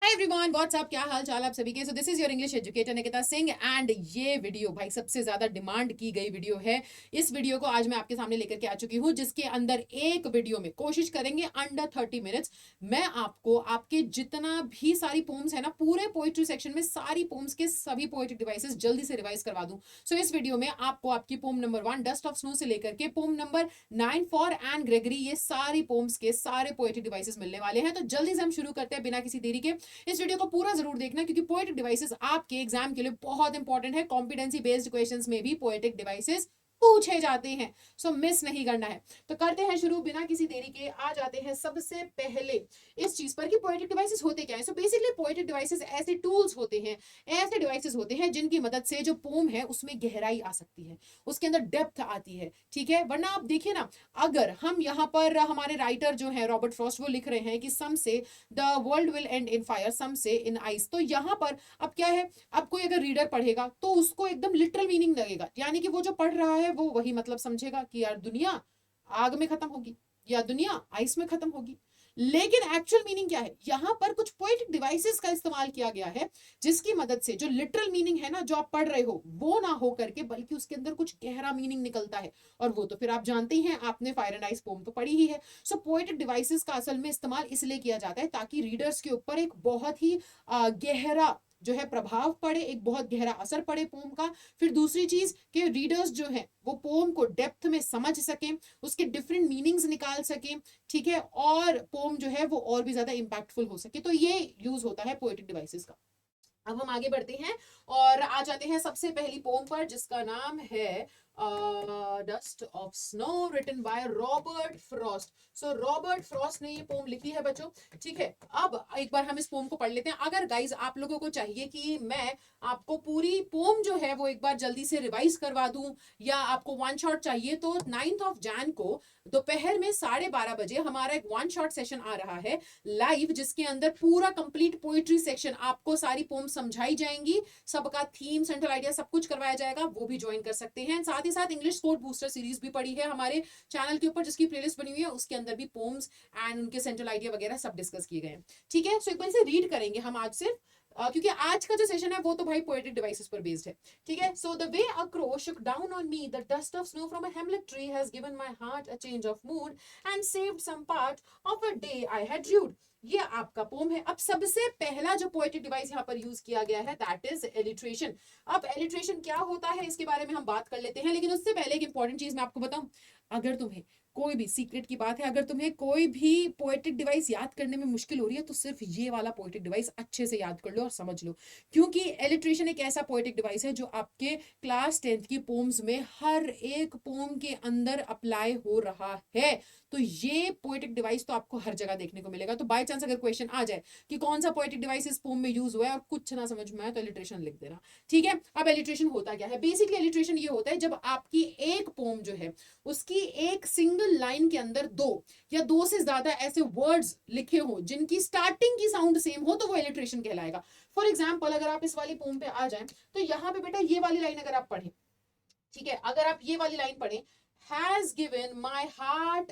Hi everyone, WhatsApp, क्या हाल चाल आप सभी के। So this is your English educator Nikita Singh and ये वीडियो भाई सबसे ज्यादा डिमांड की गई वीडियो है। इस वीडियो को आज मैं आपके सामने लेकर के आ चुकी हूँ, जिसके अंदर एक वीडियो में कोशिश करेंगे अंडर 30 मिनट्स मैं आपको आपके जितना भी सारी पोम्स है ना, पूरे पोइट्री सेक्शन में सारी पोम्स के सभी पोएटिक डिवाइसेस जल्दी से रिवाइज करवा दूं। सो इस वीडियो में आपको आपकी poem number 1 dust of snow से लेकर के poem number 9 for Anne Gregory, ये सारी पोम्स के सारे पोएटिक डिवाइसेस मिलने वाले हैं। तो जल्दी से हम शुरू करते हैं बिना किसी देरी के। इस वीडियो को पूरा जरूर देखना, क्योंकि पोएटिक डिवाइसेस आपके एग्जाम के लिए बहुत इंपॉर्टेंट है। कॉम्पिटेंसी बेस्ड क्वेश्चंस में भी पोएटिक डिवाइसेस पूछे जाते हैं, सो मिस नहीं करना है। तो करते हैं शुरू बिना किसी देरी के। आ जाते हैं सबसे पहले इस चीज पर कि पोएटिक डिवाइसेस होते क्या है। सो बेसिकली पोएटिक डिवाइसेस ऐसे टूल्स होते हैं, ऐसे डिवाइसेस होते हैं जिनकी मदद से जो पोम है उसमें गहराई आ सकती है, उसके अंदर डेप्थ आती है। ठीक है, वरना आप देखिए ना, अगर हम यहाँ पर हमारे राइटर जो है रॉबर्ट फ्रॉस्ट, वो लिख रहे हैं कि some say the world will end in fire, some say in ice, तो यहाँ पर अब क्या है, अब कोई अगर रीडर पढ़ेगा तो उसको एकदम लिटरल मीनिंग लगेगा, यानी कि वो जो पढ़ रहा है वो वही मतलब समझेगा कि यार दुनिया आग में खत्म होगी या दुनिया आइस में खत्म होगी। लेकिन एक्चुअल मीनिंग क्या है, यहां पर कुछ पोएटिक डिवाइसेस का इस्तेमाल किया गया है, जिसकी मदद से जो लिटरल मीनिंग है ना, जो आप पढ़ रहे हो वो ना हो करके, बल्कि उसके अंदर कुछ गहरा मीनिंग निकलता है। और वो तो फिर आप जानते ही हैं, आपने फायर एंड आइस पोम तो पढ़ी ही है। सो पोएटिक डिवाइसेस का असल में इस्तेमाल इसलिए किया जाता है ताकि रीडर्स के ऊपर एक बहुत ही गहरा जो है प्रभाव पड़े, एक बहुत गहरा असर पड़े पोम का। फिर दूसरी चीज कि रीडर्स जो है वो पोम को डेप्थ में समझ सकें, उसके डिफरेंट मीनिंग्स निकाल सकें। ठीक है, और पोम जो है वो और भी ज्यादा इंपैक्टफुल हो सके। तो ये यूज होता है पोएटिक डिवाइसेस का। अब हम आगे बढ़ते हैं और आ जाते हैं सबसे पहली पोम पर, जिसका नाम है dust of snow, written by Robert Frost. So Robert Frost ने ये पोम लिखी है बच्चों। ठीक है, अब एक बार हम इस पोम को पढ़ लेते हैं। अगर गाइज आप लोगों को चाहिए कि मैं आपको पूरी पोम जो है वो एक बार जल्दी से रिवाइज करवा दूं, या आपको वन शॉट चाहिए, तो 9 को दोपहर में 12:30 हमारा एक वन शॉट सेशन आ रहा है लाइव, जिसके अंदर पूरा कंप्लीट पोइट्री सेक्शन, आपको सारी पोम समझाई जाएंगी, सबका थीम, सेंट्रल आइडिया सब कुछ करवाया जाएगा। वो भी ज्वाइन कर सकते हैं। साथ ही साथ इंग्लिश स्कोर बूस्टर सीरीज भी पड़ी है हमारे चैनल के ऊपर, जिसकी प्लेलिस्ट बनी हुई है, उसके अंदर भी पोम्स एंड उनके सेंट्रल आइडिया वगैरह सब डिस्कस किए गए हैं। ठीक है, सो एक बार से रीड करेंगे हम आज सिर्फ, क्योंकि आज का जो सेशन है वो तो भाई पोएटिक डिवाइसेस पर बेस्ड है। ठीक है, so the way a crow shook down on me the dust of snow from a hemlock tree has given my heart a change of mood and saved some part of a day I had rued. ये आपका pome है। अब सबसे पहला जो poetic device यहाँ पर use किया गया है दैट इज एलिट्रेशन। अब एलिट्रेशन क्या होता है इसके बारे में हम बात कर लेते हैं, लेकिन उससे पहले एक इंपॉर्टेंट चीज मैं आपको बताऊं। अगर तुम्हें कोई भी सीक्रेट की बात है, अगर तुम्हें कोई भी पोएटिक डिवाइस याद करने में मुश्किल हो रही है, तो सिर्फ ये वाला पोएटिक डिवाइस अच्छे से याद कर लो और समझ लो, क्योंकि एलिट्रेशन एक ऐसा पोएटिक डिवाइस है जो आपके क्लास 10th की पोम्स में हर एक पोम के अंदर अप्लाई हो रहा है। तो ये पोएटिक डिवाइस तो आपको हर जगह देखने को मिलेगा। तो बाय चांस अगर क्वेश्चन आ जाए कि कौन सा पोएटिक डिवाइस इस पोम में यूज हुआ है और कुछ ना समझ में आए, तो एलिट्रेशन लिख देना। ठीक है, अब एलिट्रेशन होता क्या है। बेसिकली एलिट्रेशन ये होता है जब आपकी एक पोम जो है उसकी एक सिंगल लाइन के अंदर दो या दो से ज्यादा ऐसे वर्ड्स लिखे हो जिनकी स्टार्टिंग की साउंड सेम हो, तो वो एलिट्रेशन कहलाएगा। फॉर एग्जाम्पल, अगर आप इस वाली पोम पे आ जाए, तो यहाँ पे बेटा ये वाली लाइन अगर आप पढ़े, ठीक है, अगर आप ये वाली लाइन पढ़े, has given my heart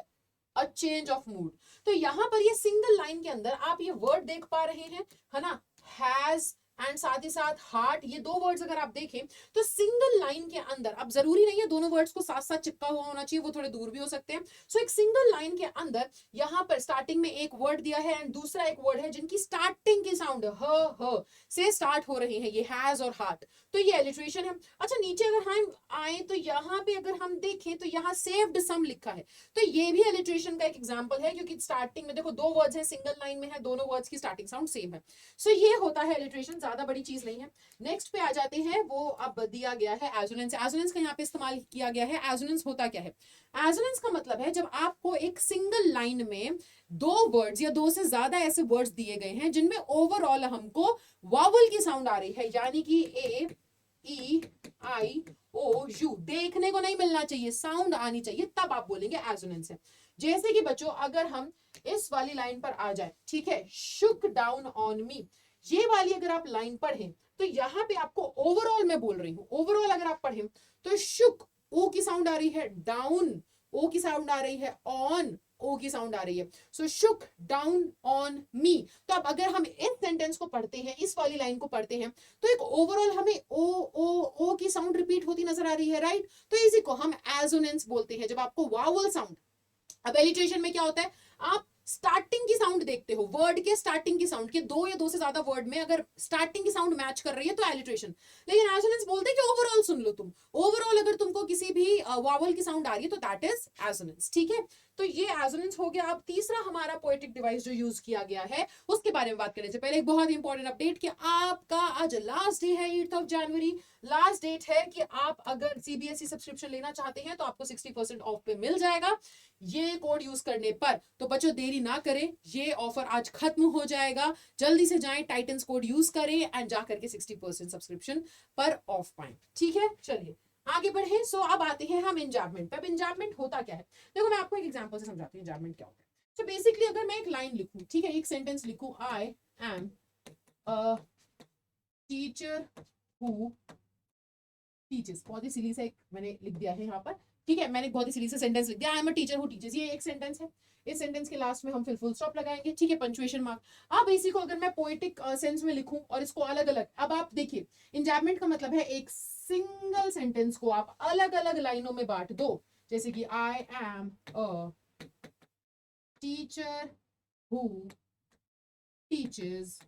a change of mood, तो यहां पर ये सिंगल लाइन के अंदर आप ये वर्ड देख पा रहे हैं, है ना, हैज एंड साथ ही साथ हार्ट, ये दो वर्ड्स अगर आप देखें तो सिंगल लाइन के अंदर, अब जरूरी नहीं है दोनों वर्ड्स को साथ साथ चिपका हुआ होना चाहिए, वो थोड़े दूर भी हो सकते हैं। सो एक सिंगल लाइन के अंदर यहां पर स्टार्टिंग में एक वर्ड दिया है एंड दूसरा एक वर्ड है जिनकी स्टार्टिंग की साउंड ह से स्टार्ट हो रही है, ये हैज और हार्ट, तो ये एलिट्रेशन है। अच्छा, नीचे अगर हम आए तो यहाँ पे अगर हम देखें तो यहाँ सेव्ड सम लिखा है, तो ये भी एलिट्रेशन का एक एग्जांपल है, क्योंकि स्टार्टिंग में देखो दो वर्ड्स हैं, सिंगल लाइन में है, दोनों वर्ड्स की स्टार्टिंग साउंड सेम है। सो ये होता है एलिट्रेशन, ज्यादा बड़ी चीज नहीं है। नेक्स्ट पे आ जाते हैं, वो अब दिया गया है एजोनेंस। एजोनेंस का यहाँ पे इस्तेमाल किया गया है। एजोनेंस होता क्या है, एजोनेंस का मतलब है जब आपको एक सिंगल लाइन में दो वर्ड्स या दो से ज्यादा ऐसे वर्ड्स दिए गए हैं जिनमें ओवरऑल हमको वावल की साउंड आ रही है, यानी कि ए ई आई ओ यू देखने को नहीं मिलना चाहिए, साउंड आनी चाहिए, तब आप बोलेंगे एजोनेंस है। जैसे कि बच्चों अगर हम इस वाली लाइन पर आ जाए, ठीक है, शुक डाउन ऑन मी, ये वाली अगर आप लाइन पढ़ें तो यहां पे आपको ओवरऑल मैं बोल रही हूं, ओवरऑल अगर आप पढ़ें तो शुक ओ की साउंड आ रही है, डाउन ओ की साउंड आ रही है, ऑन ओ की साउंड आ रही है, सो शुक डाउन ऑन मी। तो अब अगर हम इस सेंटेंस को पढ़ते हैं, इस वाली लाइन को पढ़ते हैं, तो एक ओवरऑल हमें ओ ओ ओ की साउंड रिपीट होती नजर आ रही है, राइट। तो इसी को हम एजोनेंस बोलते हैं, जब आपको वावल साउंड। अब एलिट्रेशन में क्या होता है, आप स्टार्टिंग की साउंड देखते हो, वर्ड के स्टार्टिंग की साउंड के दो या दो से ज्यादा वर्ड में अगर स्टार्टिंग की साउंड मैच कर रही है तो एलिट्रेशन। लेकिन एसोनेंस बोलते हैं कि ओवरऑल सुन लो तुम, ओवरऑल अगर तुमको किसी भी वावल की साउंड आ रही है तो दैट इज एसोनेंस, ठीक है। तो ये एसोनेंस हो गया। अब तीसरा हमारा पोएटिक डिवाइस जो यूज किया गया है उसके बारे में बात करने से पहले एक बहुत इंपॉर्टेंट अपडेट कि आपका आज लास्ट डे है, 8 जनवरी लास्ट डेट है कि आप अगर सीबीएसई सब्सक्रिप्शन लेना चाहते हैं तो आपको 60% ऑफ पे मिल जाएगा ये कोड यूज करने पर। तो बच्चों देरी ना करें, ये ऑफर आज खत्म हो जाएगा, जल्दी से जाएं, टाइटन्स कोड यूज करें एंड जा करके 60% सब्सक्रिप्शन पर ऑफ पाएं, ठीक है। चलिए आगे बढ़े। सो अब आते हैं हम इंजाबमेंट पे। अब इंजाबमेंट होता क्या है, देखो मैं आपको एक एग्जांपल से समझाती हूँ इंजाबमेंट क्या होता है। तो बेसिकली अगर मैं एक लाइन लिखूं, ठीक है, एक सेंटेंस लिखूं, I am a teacher who teachers, बहुत ही सिली से मैंने लिख दिया है यहाँ पर, ठीक है, मैंने बहुत ही सिली से सेंटेंस लिख दिया, I am a teacher who teachers, ये एक सेंटेंस है। इस सेंटेंस के लास्ट में हम फिर फुल स्टॉप लगाएंगे, ठीक है, पंक्चुएशन मार्क। अब इसी को अगर मैं पोएटिक सेंस में लिखूं और इसको अलग अलग, अब आप देखिए इंजाबमेंट का मतलब है एक सिंगल सेंटेंस को आप अलग अलग लाइनों में बांट दो, जैसे कि I am a teacher who teachers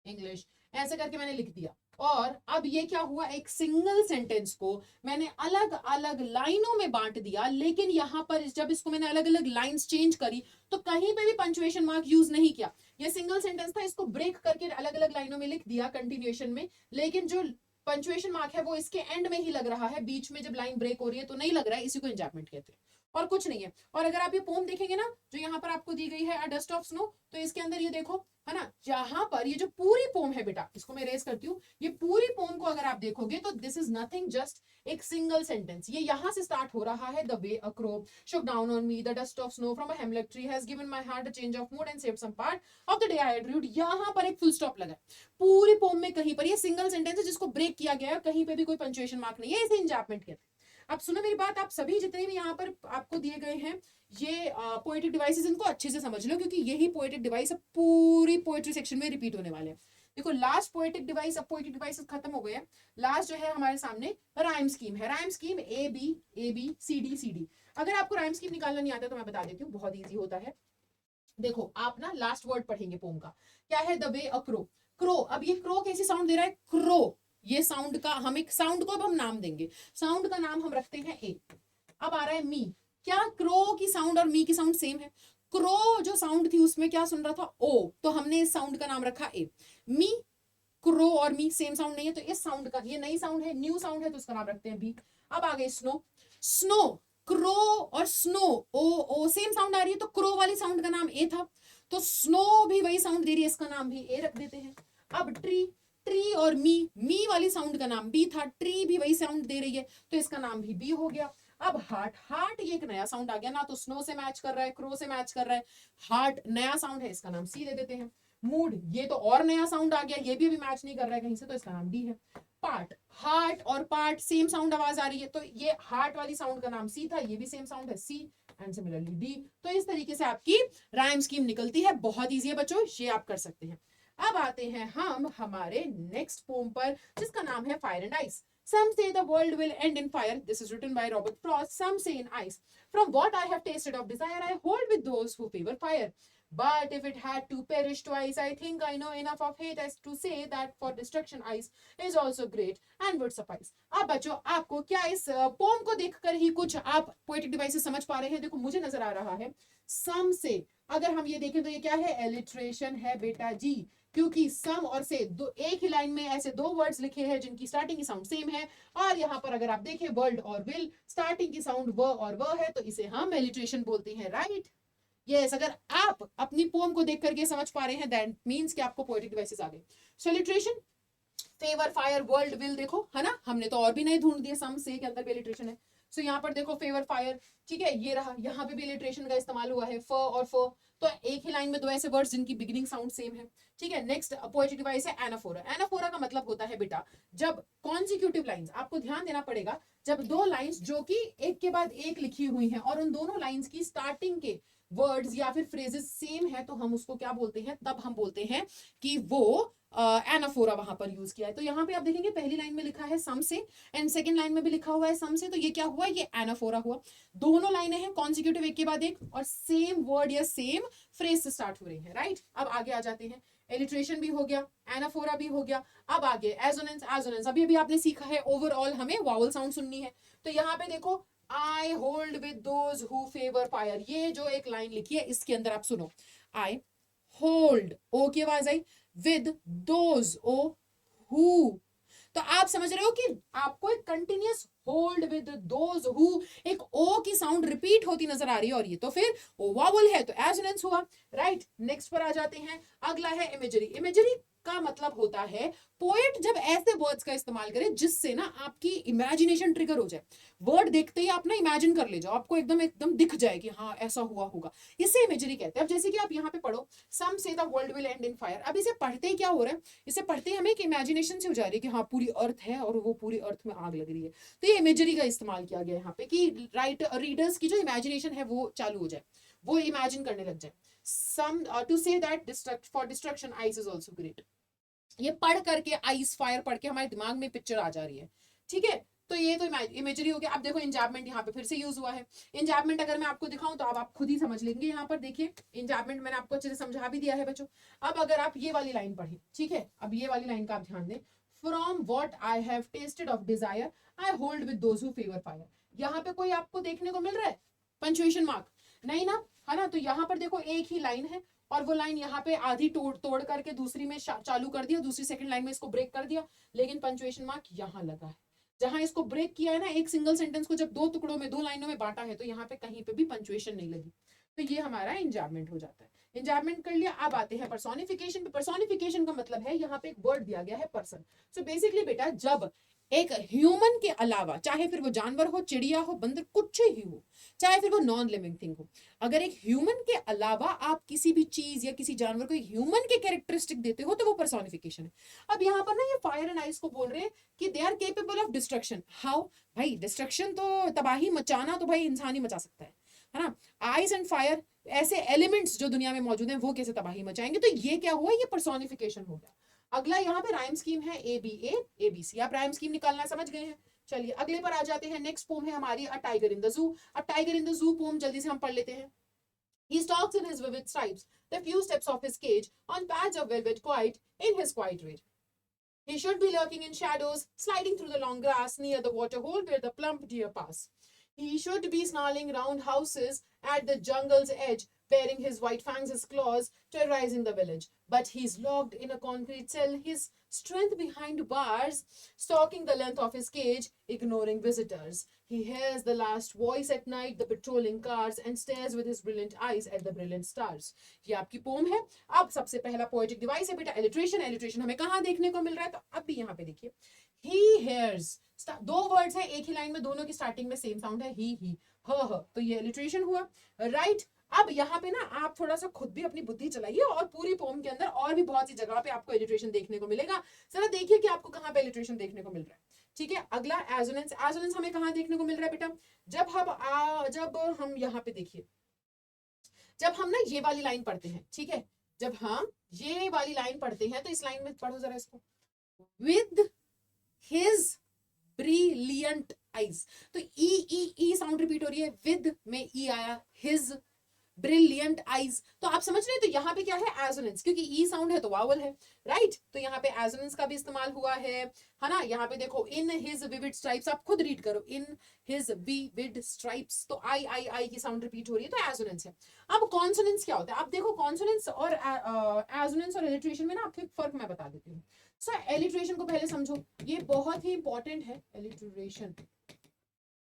English, ऐसे करके मैंने लिख दिया। और अब ये क्या हुआ, एक सिंगल सेंटेंस को मैंने अलग अलग लाइनों में बांट दिया, लेकिन यहां पर जब इसको मैंने अलग अलग लाइंस चेंज करी तो कहीं पे भी पंक्चुएशन मार्क यूज नहीं किया। ये सिंगल सेंटेंस था, इसको ब्रेक करके अलग अलग लाइनों में लिख दिया कंटिन्यूएशन में, लेकिन जो पंक्चुएशन मार्क है वो इसके एंड में ही लग रहा है, बीच में जब लाइन ब्रेक हो रही है तो नहीं लग रहा है, इसी को इंजाबमेंट कहते हैं और कुछ नहीं है। और अगर आप ये पोम देखेंगे ना जो यहाँ पर आपको दी गई है, अ डस्ट ऑफ स्नो, तो इसके अंदर ये देखो है ना, यहाँ पर ये जो पूरी पोम है बेटा, इसको मैं रेज करती हूँ, ये पूरी पोम को अगर आप देखोगे तो दिस इज नथिंग जस्ट एक सिंगल सेंटेंस। ये यहाँ से स्टार्ट हो रहा है, the way a crow shook down on me, the dust of snow from a hemlock tree has given my heart a change of mood and saved some part of the day I had rued, यहाँ पर एक full stop लगा है पूरी pome में, कहीं पर ये सिंगल सेंटेंस है जिसको ब्रेक किया गया है, कहीं पे भी कोई पंक्चुएशन मार्क नहीं है, इसे इंजाबमेंट कहते हैं। अब सुनो मेरी बात, आप सभी जितने भी यहाँ पर आपको दिए गए हैं ये पोएटिक डिवाइसेस, इनको अच्छे से समझ लो क्योंकि यही पोएटिक डिवाइस अब पूरी पोएट्री सेक्शन में रिपीट होने वाले हैं। देखो लास्ट पोएटिक डिवाइस, अब पोएटिक डिवाइसेस खत्म हो गए हैं, लास्ट जो है हमारे सामने राइम स्कीम है। Rhyme scheme A B C D. अगर आपको राइम स्कीम निकालना नहीं आता तो मैं बता देती हूँ, बहुत ईजी होता है। देखो आप ना लास्ट वर्ड पढ़ेंगे पोम का, क्या है, the way a crow, crow. अब ये क्रो कैसी साउंड दे रहा है, क्रो, ये साउंड का हम एक साउंड को अब हम नाम देंगे, साउंड का नाम हम रखते हैं ए। अब आ रहा है मी, क्या क्रो की साउंड और मी की साउंड सेम है, क्रो जो साउंड थी उसमें क्या सुन रहा था, ओ, तो हमने इस साउंड का नाम रखा ए। मी, क्रो और मी सेम साउंड नहीं है तो इस साउंड का, ये नई साउंड है, न्यू साउंड है तो इसका नाम रखते हैं बी। अब आ गए स्नो, स्नो, क्रो और स्नो, ओ ओ सेम साउंड आ रही है तो क्रो वाली साउंड का नाम ए था, तो स्नो भी वही साउंड दे रही है, इसका नाम भी ए रख देते हैं। अब ट्री, ट्री और मी वाली साउंड का नाम बी था, ट्री भी वही साउंड दे रही है तो इसका नाम भी बी हो गया। अब हार्ट, हार्ट ये एक नया साउंड आ गया ना, तो स्नो से मैच कर रहा है, क्रो से मैच कर रहा है, हार्ट नया साउंड है, इसका नाम सी दे देते हैं। मूड, ये तो और नया साउंड आ गया, ये भी अभी मैच नहीं कर रहा है कहीं से, तो इसका नाम डी है। पार्ट, हार्ट और पार्ट सेम साउंड आवाज आ रही है तो ये हार्ट वाली साउंड का नाम सी था, ये भी सेम साउंड है सी, एंड सिमिलरली डी। तो इस तरीके से आपकी राइम स्कीम निकलती है, बहुत इजी है बच्चों, ये आप कर सकते हैं। अब आते हैं हम हमारे नेक्स्ट पोम पर जिसका नाम है fire and ice. Some say the world will end in fire. This is written by Robert Frost. Some say in ice. From what I have tasted of desire, I hold with those who favor fire. But if it had to perish twice, I think I know enough of hate as to say that for destruction ice is also great and would suffice. अब बच्चों आपको क्या इस pome को देखकर ही कुछ आप poetic devices समझ पा रहे हैं? देखो मुझे नजर आ रहा है सम से, अगर हम ये देखें तो ये क्या है, एलिट्रेशन है बेटा जी, क्योंकि सम और से दो एक ही लाइन में ऐसे दो वर्ड्स लिखे हैं जिनकी स्टार्टिंग की साउंड सेम है, और यहाँ पर अगर आप देखें वर्ल्ड और विल, स्टार्टिंग की साउंड व और व है, तो इसे हम एलिट्रेशन बोलते हैं, राइट। यस, अगर आप अपनी पोम को देख करके समझ पा रहे हैं दैट मींस कि आपको पोएटिक डिवाइसेस आ गए। So alliteration, favour, fire, world, will, देखो है ना, हमने तो और भी नहीं ढूंढ दिए, सम से के अंदर भी एलिट्रेशन है। सो यहाँ पर देखो फेवर फायर, ठीक है, ये रहा, यहाँ पे भी इलिट्रेशन का इस्तेमाल हुआ है, फ और फ, तो एक ही लाइन में दो ऐसे वर्ड्स जिनकी बिगिनिंग साउंड सेम है, ठीक है। नेक्स्ट पोएटिक डिवाइस है एनाफोरा। एनाफोरा का मतलब होता है बेटा जब कॉन्सिक्यूटिव लाइंस, आपको ध्यान देना पड़ेगा, जब दो लाइंस जो कि एक के बाद एक लिखी हुई हैं और उन दोनों लाइंस की स्टार्टिंग के वर्ड्स या फिर फ्रेजेस सेम है, तो हम उसको क्या बोलते हैं, तब हम बोलते हैं कि वो एनाफोरा वहां पर यूज किया है। तो यहाँ पे आप देखेंगे पहली लाइन में लिखा है सम से एंड सेकंड लाइन में भी लिखा हुआ है सम से, तो ये क्या हुआ, ये एनाफोरा हुआ। दोनों लाइनें हैं कॉन्सिक्यूटिव एक के बाद एक और सेम वर्ड या सेम फ्रेज से स्टार्ट हो रही है, राइट। अब आगे आ जाते हैं, एलिट्रेशन भी हो गया, एनाफोरा भी हो गया, अब आगे एजोनेंस। एजोनेंस अभी अभी आपने सीखा है, ओवरऑल हमें वावल साउंड सुननी है, तो यहाँ पे देखो I hold with those who favour fire, ये जो एक लाइन लिखी है इसके अंदर आप सुनो, आई होल्ड, ओ की आवाज आई, विद दोज, ओ हु, तो आप समझ रहे हो कि आपको एक continuous hold with those who, एक ओ की साउंड रिपीट होती नजर आ रही है, और ये तो फिर ओ वावल है, तो एजोनेंस हुआ, राइट। नेक्स्ट पर आ जाते हैं, अगला है इमेजरी। इमेजरी का मतलब होता है पोएट जब ऐसे वर्ड्स का इस्तेमाल करे जिससे ना आपकी इमेजिनेशन ट्रिगर हो जाए, वर्ड देखते ही आप ना इमेजिन कर ले जाओ, आपको एकदम एकदम दिख जाए कि हाँ ऐसा हुआ होगा, इसे इमेजरी कहते हैं। अब जैसे कि आप यहाँ पे पढ़ो, सम say the world will end in fire, अब इसे पढ़ते ही क्या हो रहा है, इसे पढ़ते ही हमें एक इमेजिनेशन से हो जा रही है कि हाँ पूरी अर्थ है और वो पूरी अर्थ में आग लग रही है, तो ये इमेजरी का इस्तेमाल किया गया यहाँ पे कि रीडर्स की जो इमेजिनेशन है वो चालू हो जाए, वो इमेजिन करने लग जाए। Some to say that for destruction ice is also great, ये पढ़ करके आइस फायर पढ़ के हमारे दिमाग में पिक्चर आ जा रही है, ठीक है। तो ये तो इमेजरी हो गया। अब देखो इंजैपमेंट यहाँ पे फिर से यूज हुआ है। इंजैपमेंट अगर मैं आपको दिखाऊं तो अब आप खुद ही समझ लेंगे, यहाँ पर देखिए इंजैपमेंट मैंने आपको अच्छे से समझा भी दिया है बच्चों। अब अगर आप ये वाली लाइन पढ़े, ठीक है, अब ये वाली लाइन का आप ध्यान दें, from what I have tested of desire I hold with those who favour fire, यहाँ पे कोई आपको देखने को मिल रहा है पंचुएशन मार्क, नहीं ना, है ना। तो यहाँ पर देखो एक ही लाइन है और वो लाइन यहाँ पे आधी तोड़ करके दूसरी में चालू कर दिया, दूसरी सेकंड लाइन में इसको ब्रेक कर दिया, लेकिन पंचुएशन मार्क यहाँ लगा है। जहां इसको ब्रेक किया है ना, एक सिंगल सेंटेंस को जब दो टुकड़ों में, दो लाइनों में बांटा है, तो यहाँ पे कहीं पे भी पंचुएशन नहीं लगी, तो ये हमारा इंजैपमेंट हो जाता है। इंजैपमेंट कर लिया। अब आते हैं पर्सोनिफिकेशन पे। पर्सोनिफिकेशन का मतलब है यहाँ पे एक वर्ड दिया गया है पर्सन। सो बेसिकली बेटा जब एक ह्यूमन के अलावा, चाहे फिर वो जानवर हो, चिड़िया हो, बंदर, कुछ ही हो, चाहे फिर वो नॉन लिविंग थिंग हो, अगर एक ह्यूमन के अलावा आप किसी भी चीज या किसी जानवर को ह्यूमन के कैरेक्टरिस्टिक देते हो तो वो पर्सोनिफिकेशन है। अब यहाँ पर ना ये फायर एंड आइस को बोल रहे हैं कि they are capable of destruction. How भाई, डिस्ट्रक्शन तो, तबाही मचाना तो भाई इंसान ही मचा सकता है ना। आइस एंड फायर ऐसे एलिमेंट्स जो दुनिया में मौजूद हैं, वो कैसे तबाही मचाएंगे, तो ये क्या हुआ, ये पर्सोनिफिकेशन हो गया। अगला यहाँ पे राइम स्कीम है ABA ABC, आप राइम स्कीम निकालना समझ गए हैं। चलिए अगले पर आ जाते हैं। नेक्स्ट पोम है हमारी अ tiger in the zoo. A tiger in the zoo poem जल्दी से हम पढ़ लेते हैं। He stalks in his vivid stripes, the few steps of his cage, on pads of velvet quiet, in his quiet rage. He should be lurking in shadows, sliding through the long grass near the water hole where the plump deer pass. He should be snarling round houses at the jungle's edge, baring his white fangs, his claws, terrorizing the village. But he's locked in a concrete cell, his strength behind bars, stalking the length of his cage, ignoring visitors. He hears the last voice at night, the patrolling cars, and stares with his brilliant eyes at the brilliant stars. ये आपकी poem है। अब सबसे पहला poetic device है बेटा alliteration. Alliteration हमें कहाँ देखने को मिल रहा है, तो अब भी यहाँ पे देखिए, ही हेयर्स, दो वर्ड्स है एक ही लाइन में, दोनों की स्टार्टिंग में सेम साउंड है, ही ह, तो ये एलिट्रेशन हुआ, राइट। अब यहाँ पे ना आप थोड़ा सा खुद भी अपनी बुद्धि चलाइए और पूरी पोम के अंदर और भी बहुत सी जगह पे आपको एलिट्रेशन देखने को मिलेगा। जरा देखिए कि आपको कहाँ पे एलिट्रेशन देखने को मिल रहा है, ठीक है। अगला एजोनेंस। एजोनेंस हमें कहाँ देखने को मिल रहा है बेटा, जब हम यहाँ पे देखिए, जब हम ना ये वाली लाइन पढ़ते हैं, ठीक है, जब हम ये वाली लाइन पढ़ते हैं तो इस लाइन में पढ़ो जरा इसको, विद हिज ब्रिलियंट आईज, तो ई साउंड रिपीट हो रही है, विद में ई आया, हिज ब्रिलियंट आईज, तो आप समझ रहे हैं। तो यहाँ पे क्या है एजोनेंस, क्योंकि ई साउंड है तो वावल है, राइट। तो यहाँ पे एजोनेंस का भी इस्तेमाल हुआ है ना। यहाँ पे देखो इन हिज विविड स्ट्राइप्स, आप खुद रीड करो, इन हिज विविड स्ट्राइप्स, तो आई की साउंड रिपीट हो रही है, तो एजोनेंस है। अब कॉन्सोनेंस क्या होता है, आप देखो कॉन्सोनेंस और एजोनेंस और एलिट्रेशन में ना आपको एक फर्क मैं बता देती हूँ। सो एलिट्रेशन को पहले समझो, ये बहुत ही इंपॉर्टेंट है, एलिट्रेशन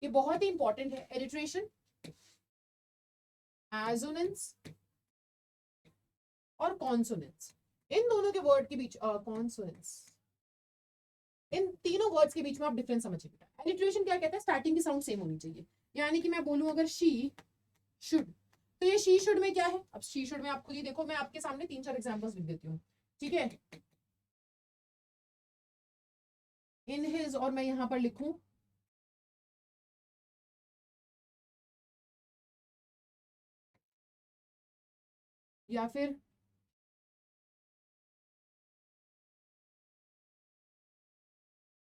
ये बहुत ही इंपॉर्टेंट है। एलिट्रेशन, एजोनेंस और कॉन्सोनेंस, इन दोनों के वर्ड के बीच कॉन्सोनेंस, इन तीनों वर्ड्स के बीच में आप डिफरेंस समझिए बेटा। एलिट्रेशन क्या कहता है, स्टार्टिंग की साउंड सेम होनी चाहिए। यानी कि मैं बोलूं अगर शी शुड, तो ये शी शुड में क्या है, अब शी शुड में आप खुद ही देखो, मैं आपके सामने 3-4 एग्जांपल्स लिख देती हूँ, ठीक है। इन हिज, और मैं यहां पर लिखूं या फिर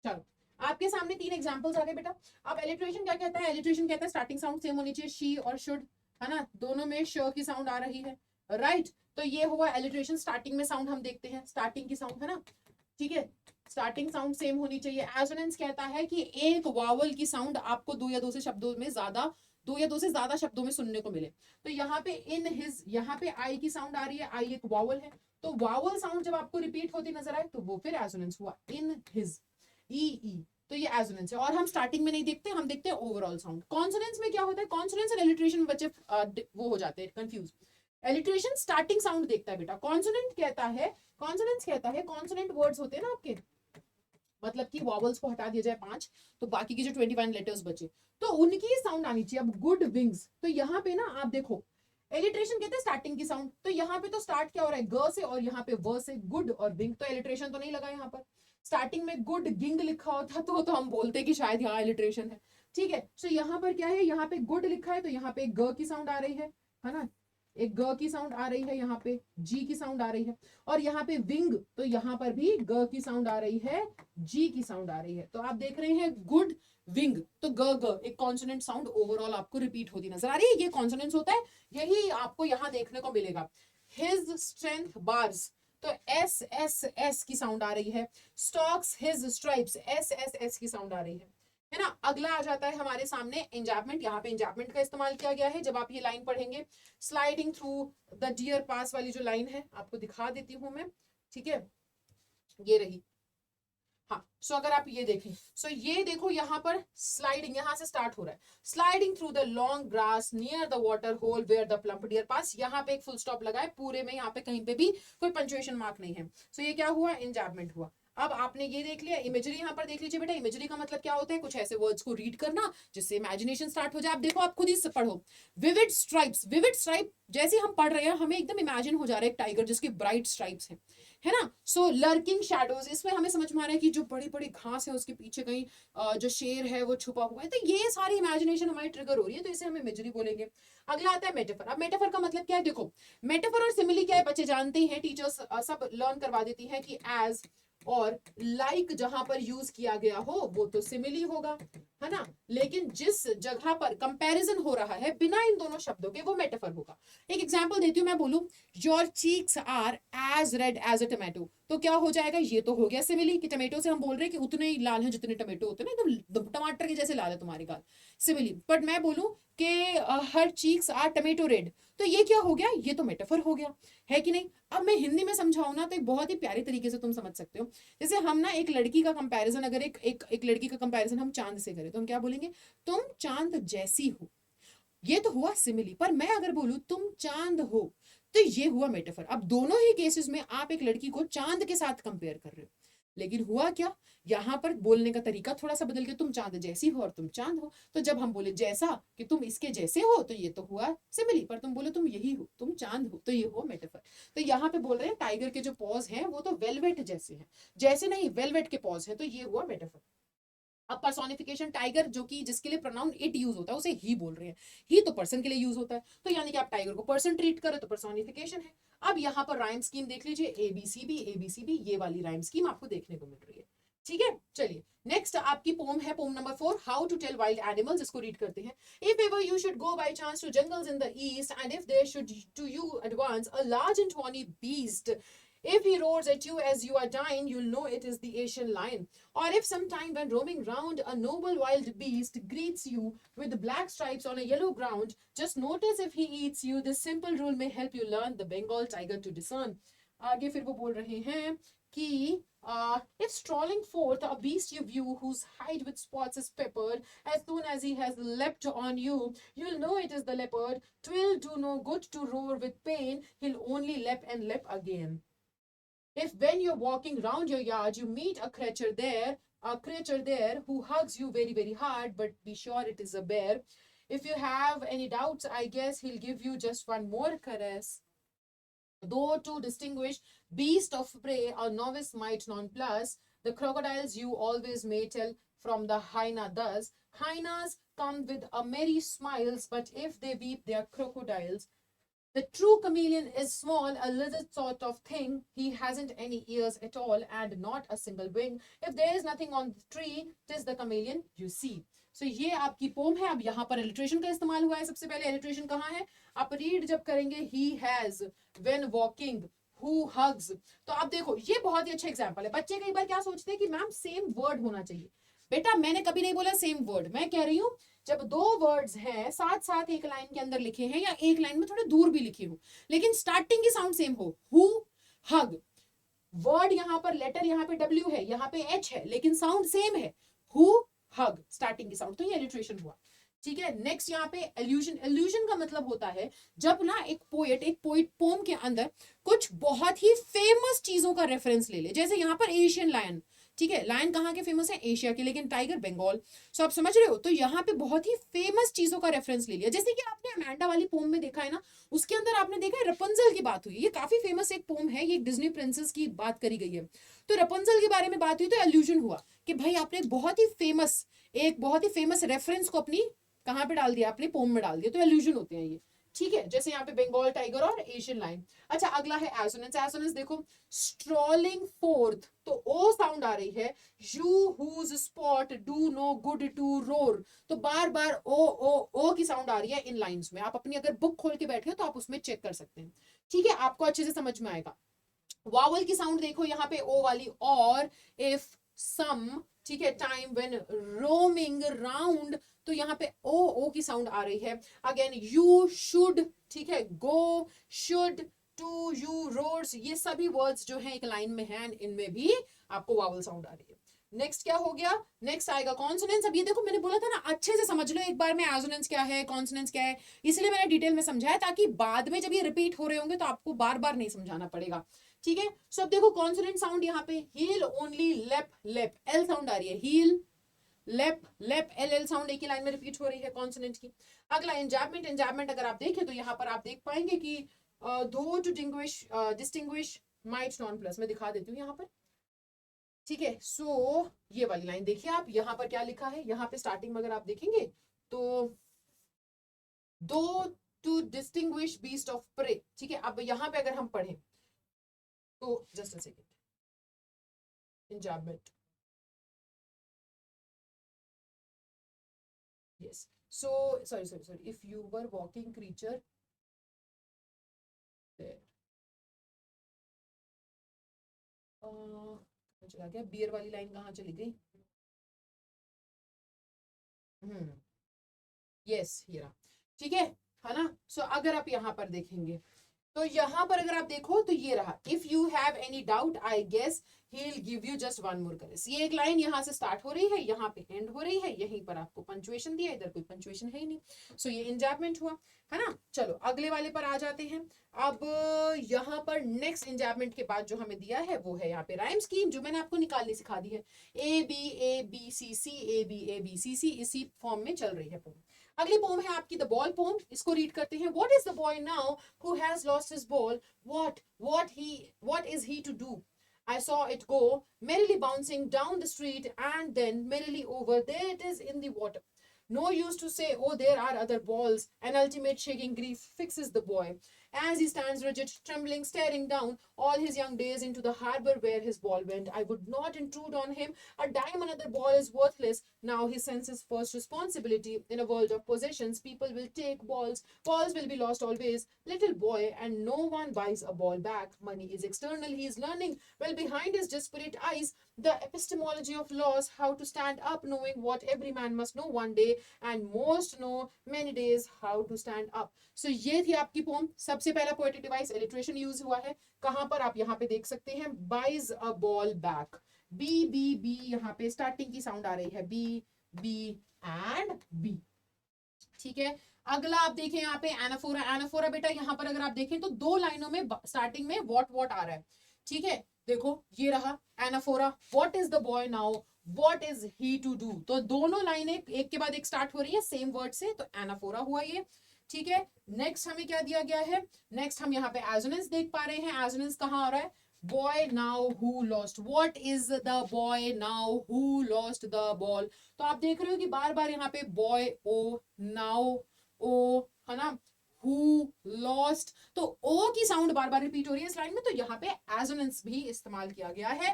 चलो, आपके सामने 3 एग्जांपल्स आ गए बेटा। अब एलिट्रेशन क्या कहता है, एलिट्रेशन कहता है स्टार्टिंग साउंड सेम होनी चाहिए, शी और शुड, है ना, दोनों में श की साउंड आ रही है, राइट। तो ये हुआ एलिट्रेशन, स्टार्टिंग में साउंड हम देखते हैं, स्टार्टिंग की साउंड, है ना, ठीक है, स्टार्टिंग साउंड सेम होनी चाहिए। एसोनेंस कहता है कि एक वावल की साउंड आपको दो या दो से शब्दों में ज्यादा, दो या दो से ज्यादा शब्दों में सुनने को मिले। तो यहाँ पे इन हिज, यहाँ पे आई की साउंड आ रही है, आई एक वावल है, तो वावल साउंड जब आपको रिपीट होती नजर आए तो वो फिर एसोनेंस हुआ, इन हिज, ई ई, तो ये एसोनेंस है। और हम स्टार्टिंग में नहीं देखते, हम देखते हैं ओवरऑल साउंड। कॉन्सोनेंस में क्या होता है, कॉन्सोनेंस और एलिट्रेशन में बच्चे वो हो जाते हैं कंफ्यूज। एलिट्रेशन स्टार्टिंग साउंड देखता है बेटा, कॉन्सोनेंट कहता है, कॉन्सोनेंस कहता है, कॉन्सोनेंट वर्ड्स होते हैं ना आपके, मतलब कि वॉवल्स को हटा दिया जाए 5, तो बाकी की जो 21 लेटर्स बचे, तो उनकी साउंड आनी चाहिए। अब गुड विंग्स, तो यहाँ पे ना आप देखो, एलिट्रेशन कहते हैं स्टार्टिंग की साउंड, तो यहाँ पे तो स्टार्ट क्या हो रहा है, ग से, और यहाँ पे व से, गुड और विंग, तो एलिट्रेशन तो नहीं लगा यहाँ पर। स्टार्टिंग में गुड गिंग लिखा होता तो हम बोलते कि शायद यहाँ एलिट्रेशन है, ठीक है। सो यहाँ पर क्या है, यहाँ पे गुड लिखा है तो यहाँ पे ग की साउंड आ रही है ना, एक ग की साउंड आ रही है, यहाँ पे जी की साउंड आ रही है, और यहाँ पे विंग, तो यहाँ पर भी ग की साउंड आ रही है, जी की साउंड आ रही है। तो आप देख रहे हैं गुड विंग, तो ग ग एक कॉन्सोनेंट साउंड ओवरऑल आपको रिपीट होती नजर आ रही है, ये कॉन्सोनेंट्स होता है, यही आपको यहाँ देखने को मिलेगा। हिज स्ट्रेंथ बार्स, तो एस एस एस की साउंड आ रही है। Stocks his stripes, S S S की साउंड आ रही है ना। अगला आ जाता है हमारे सामने इंजैपमेंट, यहाँ पे इंजैपमेंट का इस्तेमाल किया गया है। जब आप ये लाइन पढ़ेंगे, स्लाइडिंग थ्रू द डियर पास वाली जो लाइन है आपको दिखा देती हूं मैं, ठीक है, ये रही। हाँ, सो अगर आप ये देखें, सो ये देखो यहाँ पर स्लाइडिंग यहाँ से स्टार्ट हो रहा है, sliding through the long grass near the water hole where the plump deer pass, यहाँ पे एक फुल स्टॉप लगा है पूरे में, यहाँ पे कहीं पे भी कोई पंचुएशन मार्क नहीं है। सो ये क्या हुआ, इंजैपमेंट हुआ। अब आपने ये देख लिया, इमेजरी यहाँ पर देख लीजिए बेटा, इमेजरी का मतलब क्या होता है, कुछ ऐसे वर्ड्स को रीड करना जिससे इमेजिनेशन स्टार्ट हो जाए। आप देखो, आप खुद ही पढ़ो, विविड स्ट्राइप्स, विविड स्ट्राइप जैसे हम पढ़ रहे हैं हमें एकदम इमेजिन हो जा रहा है एक टाइगर जिसके ब्राइट स्ट्राइप्स हैं, है ना। सो लर्किंग शैडोज, इसमें हमें समझ में आ रहा है कि जो बड़ी बड़ी घास है उसके पीछे कहीं जो शेर है वो छुपा हुआ है, तो ये सारी इमेजिनेशन हमारी ट्रिगर हो रही है, तो इसे हम इमेजरी बोलेंगे। अगला आता है मेटाफर। अब मेटाफर का मतलब क्या है, देखो मेटाफर और सिमिली क्या है, बच्चे जानते हैं, टीचर्स सब लर्न करवा देती है कि एज और लाइक जहां पर यूज किया गया हो वो तो सिमिली होगा, है ना, लेकिन जिस जगह पर कंपैरिजन हो रहा है बिना इन दोनों शब्दों के वो मेटाफर होगा। एक एग्जांपल देती हूँ, मैं बोलूं your cheeks are as red as a tomato, तो क्या हो जाएगा, ये तो हो गया सिमिली, कि टमाटो से हम बोल रहे हैं कि उतने ही लाल हैं जितने टमाटो होते हैं ना, एकदम टमाटर के जैसे लाल है तुम्हारी गाल, सिमिली। बट मैं बोलूं कि her cheeks are tomato red, तो ये क्या हो गया, ये तो मेटाफर हो गया, है कि नहीं। अब मैं हिंदी में समझाऊं ना तो एक बहुत ही प्यारे तरीके से तुम समझ सकते हो। जैसे हम ना एक लड़की का कंपैरिजन, अगर एक लड़की का कंपैरिजन हम चांद से करें तो हम क्या बोलेंगे, तुम चांद जैसी हो, ये तो हुआ सिमिली। पर मैं अगर बोलूं तुम चांद हो, तो ये हुआ मेटाफर। अब दोनों ही केसेस में आप एक लड़की को चांद के साथ कंपेयर कर रहे हो, लेकिन हुआ क्या, यहां पर बोलने का तरीका थोड़ा सा बदल के तुम चांद जैसी हो और तुम चांद हो, तो जब हम बोले जैसा कि तुम इसके जैसे हो तो ये तो हुआ सिमिली, पर तुम बोले तुम यही हो, तुम चांद हो, तो ये हुआ मेटाफर। तो यहाँ पे बोल रहे हैं टाइगर के जो पॉज हैं वो तो वेलवेट जैसे हैं, जैसे नहीं वेलवेट के पॉज हैं, तो ये हुआ मेटाफर। अब पर्सोनिफिकेशन, टाइगर जो कि जिसके लिए प्रोनाउन इट यूज होता है उसे ही बोल रहे हैं, ही तो पर्सन के लिए यूज होता है, तो यानी कि आप टाइगर को पर्सन ट्रीट करो तो पर्सोनिफिकेशन है। अब यहाँ पर राइम स्कीम देख लीजिए, एबीसीबी, ये वाली राइम स्कीम आपको देखने को मिल रही है, ठीक है। चलिए नेक्स्ट आपकी पोम है, poem number 4, how to tell wild animals, इसको रीड करते हैं। If ever you should go by chance to jungles in the east and if there should to you advance a large and tawny beast, if he roars at you as you are dying, you'll know it is the Asian lion. Or if sometime when roaming round a noble wild beast greets you with black stripes on a yellow ground, just notice if he eats you. This simple rule may help you learn the Bengal tiger to discern. आगे फिर वो बोल रहे हैं कि if strolling forth a beast you view whose hide with spots is peppered, as soon as he has leapt on you, you'll know it is the leopard. 'Twill do no good to roar with pain, he'll only leap and leap again. If when you're walking round your yard, you meet a creature there who hugs you very, very hard, but be sure it is a bear. If you have any doubts, I guess he'll give you just one more caress. Though to distinguish beast of prey, a novice might nonplus, the crocodiles you always may tell from the hyena thus. Hyenas come with a merry smiles, but if they weep, they are crocodiles. The true chameleon is small, a lizard sort of thing. He hasn't any ears at all and not a single wing. If there is nothing on the tree, tis the chameleon you see. So ये आपकी poem है. अब यहाँ पर इलिट्रेशन का इस्तेमाल हुआ है. सबसे पहले इलिट्रेशन कहाँ है? आप रीड जब करेंगे he has, when walking, who hugs. तो आप देखो ये बहुत ही अच्छा एग्जाम्पल है. बच्चे कई बार क्या सोचते हैं कि मैम सेम वर्ड होना चाहिए. बेटा मैंने कभी नहीं बोला सेम वर्ड. मैं कह रही हूँ जब दो वर्ड्स हैं साथ साथ एक लाइन के अंदर लिखे हैं या एक लाइन में थोड़े दूर भी लिखे हो, लेकिन स्टार्टिंग की साउंड सेम हो. Who, hug. वर्ड यहाँ पर लेटर यहाँ पे W है, यहाँ पे H है, लेकिन साउंड सेम है. हु, हग, स्टार्टिंग की साउंड. तो ये एलिट्रेशन हुआ. ठीक है. नेक्स्ट यहाँ पे एल्यूजन. एल्यूजन का मतलब होता है जब ना एक पोइट पोम के अंदर कुछ बहुत ही फेमस चीजों का रेफरेंस ले ले. जैसे यहाँ पर एशियन लायन. ठीक है. लायन कहाँ के फेमस है? एशिया के. लेकिन टाइगर बंगाल. सो आप समझ रहे हो. तो यहाँ पे बहुत ही फेमस चीजों का रेफरेंस ले लिया. जैसे कि आपने अमेंडा वाली पोम में देखा है ना, उसके अंदर आपने देखा है रपुंजल की बात हुई. ये काफी फेमस एक पोम है. ये डिज्नी प्रिंसेस की बात करी गई है. तो रपुंजल के बारे में बात हुई तो एल्यूजन हुआ कि भाई आपने एक बहुत ही फेमस रेफरेंस को अपनी कहाँ पे डाल दिया? अपने पोम में डाल दिया. तो एल्यूजन होते हैं ये. ठीक है. जैसे यहाँ पे बंगाल टाइगर और एशियन लाइन. अच्छा अगला है एसोनेंस. एसोनेंस देखो, स्ट्रॉलिंग फोर्थ, तो ओ साउंड आ रही है. You whose spot do no good to roar. तो बार बार ओ की साउंड आ रही है इन लाइंस में. आप अपनी अगर बुक खोल के बैठे हो तो आप उसमें चेक कर सकते हैं. ठीक है. आपको अच्छे से समझ में आएगा. वावल की साउंड देखो यहाँ पे ओ वाली. और इफ सम. ठीक है. टाइम व्हेन रोमिंग राउंड, तो यहाँ पे ओ की साउंड आ रही है. Again you should. ठीक है. गो, शुड, टू, यू, रोड्स, ये सभी वर्ड्स जो हैं एक लाइन में हैं, इनमें भी आपको वावल साउंड आ रही है. नेक्स्ट क्या हो गया? नेक्स्ट आएगा कॉन्सोनेंट्स. अब ये देखो मैंने बोला था ना अच्छे से समझ लो एक बार में एसोनेंस क्या है, कॉन्सोनेंट्स क्या है. इसलिए मैंने डिटेल में समझाया ताकि बाद में जब ये रिपीट हो रहे होंगे तो आपको बार बार नहीं समझाना पड़ेगा. ठीक है. सो अब देखो कॉन्सोनेंट साउंड यहाँ पे हील ओनली, लेप लेप, एल साउंड आ रही है. हील, लेप लेप, एल एल साउंड एक ही लाइन में रिपीट हो रही है कॉन्सोनेंट की. अगला इंजैबमेंट. इंजैबमेंट अगर आप देखें तो यहाँ पर आप देख पाएंगे कि though to distinguish might nonplus. मैं दिखा देती हूँ यहाँ पर. ठीक है. सो ये वाली लाइन देखिए आप. यहाँ पर क्या लिखा है? यहाँ पे स्टार्टिंग में अगर आप देखेंगे तो दो to distinguish beast of prey. ठीक है. अब यहाँ पे अगर हम पढ़ें तो just a second. Enjambment. Yes. So, sorry. If you were walking creature there. चला गया. बियर वाली लाइन कहाँ चली गई? यस ये रहा. ठीक है ना. सो अगर आप यहाँ पर देखेंगे तो यहाँ पर अगर आप देखो तो ये रहा. If you have any doubt I guess he will give you just one more caress. ये एक लाइन यहाँ से स्टार्ट हो रही है, यहाँ पे एंड हो रही है. यहीं पर आपको पंचुएशन दिया, इधर कोई पंचुएशन है ही नहीं. सो ये इंजैबमेंट हुआ है ना. चलो अगले वाले पर आ जाते हैं. अब यहाँ पर नेक्स्ट इंजैबमेंट के बाद जो हमें दिया है वो है यहाँ पे राइम स्कीम, जो मैंने आपको निकालनी सिखा दी है. A B C C, इसी फॉर्म में चल रही है पोम. अगली पोम है आपकी द बॉल पोम. इसको रीड करते हैं. What is the boy now who has lost his ball? What is he to do? I saw it go merrily bouncing down the street and then merrily over. There it is in the water. No use to say, oh, there are other balls. An ultimate shaking grief fixes the boy. As he stands rigid, trembling, staring down all his young days into the harbor where his ball went, I would not intrude on him. A dime another ball is worthless. Now he senses first responsibility. In a world of possessions, people will take balls. Balls will be lost always. Little boy, and no one buys a ball back. Money is external. He is learning. Well, behind his desperate eyes, the epistemology of laws, how to stand up, knowing what every man must know one day, and most know many days how to stand up. So ये थी आपकी pome. सबसे पहला poetic device alliteration use हुआ है. कहां पर? आप यहाँ पे देख सकते हैं. buys a ball back. B यहाँ पे स्टार्टिंग की साउंड आ रही है. B and B. ठीक है. अगला आप देखें यहाँ पे एनाफोरा. एनाफोरा बेटा यहाँ पर अगर आप देखें तो दो लाइनों में स्टार्टिंग में वॉट आ रहा है. ठीक है. देखो ये रहा anaphora, what is the boy now, what is he to do. तो दोनों लाइनें एक के बाद एक स्टार्ट हो रही है सेम वर्ड से, तो एनाफोरा हुआ ये। ठीक है, नेक्स्ट हमें क्या दिया गया है, नेक्स्ट हम यहाँ पे एजोनेंस देख पा रहे हैं। एजोनेंस कहाँ आ रहा है, boy now who lost, what is the boy now who lost the ball. तो आप देख रहे हो कि बार बार यहाँ पे बॉय ओ, नाउ ओ, है ना, हु लॉस्ट, तो ओ की साउंड बार बार रिपीट हो रही है इस लाइन में, तो यहाँ पे एजोनेंस भी इस्तेमाल किया गया है।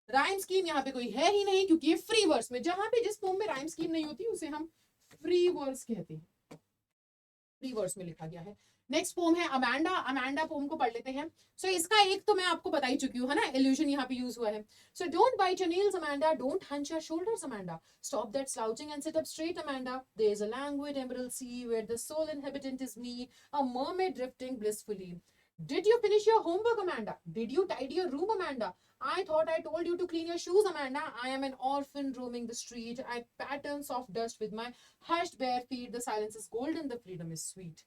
राइम स्कीम यहाँ पे कोई है ही नहीं, क्योंकि ये फ्री वर्स में, जहां पे जिस फॉर्म में राइम स्कीम नहीं होती उसे हम फ्री वर्स कहते हैं, फ्री वर्स में लिखा गया है। नेक्स्ट पोम है अमांडा। अमांडा पोम को पढ़ लेते हैं। सो इसका एक तो मैं आपको बता ही चुकी हूँ, है ना, इल्यूजन यहाँ पे यूज हुआ है। So don't bite your nails Amanda, don't hunch your shoulders Amanda, stop that slouching and sit up straight Amanda, there is a languid emerald sea where the sole inhabitant is me, a mermaid drifting blissfully. Did you finish your homework, Amanda? Did you tidy your room, Amanda? I thought I told you to clean your shoes, Amanda. I am an orphan roaming the street. I pattern soft dust with my hushed bare feet. The silence is golden, the freedom is sweet.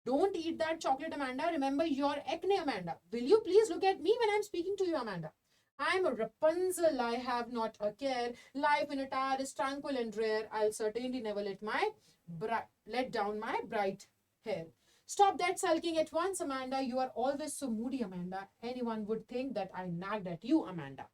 Don't eat that chocolate, Amanda. Remember your acne, Amanda. Will you please look at me when I'm speaking to you, Amanda? I'm a Rapunzel. I have not a care. Life in a tower is tranquil and rare. I'll certainly never let down my bright hair. Stop that sulking at once, Amanda. You are always so moody, Amanda. Anyone would think that I nagged at you, Amanda.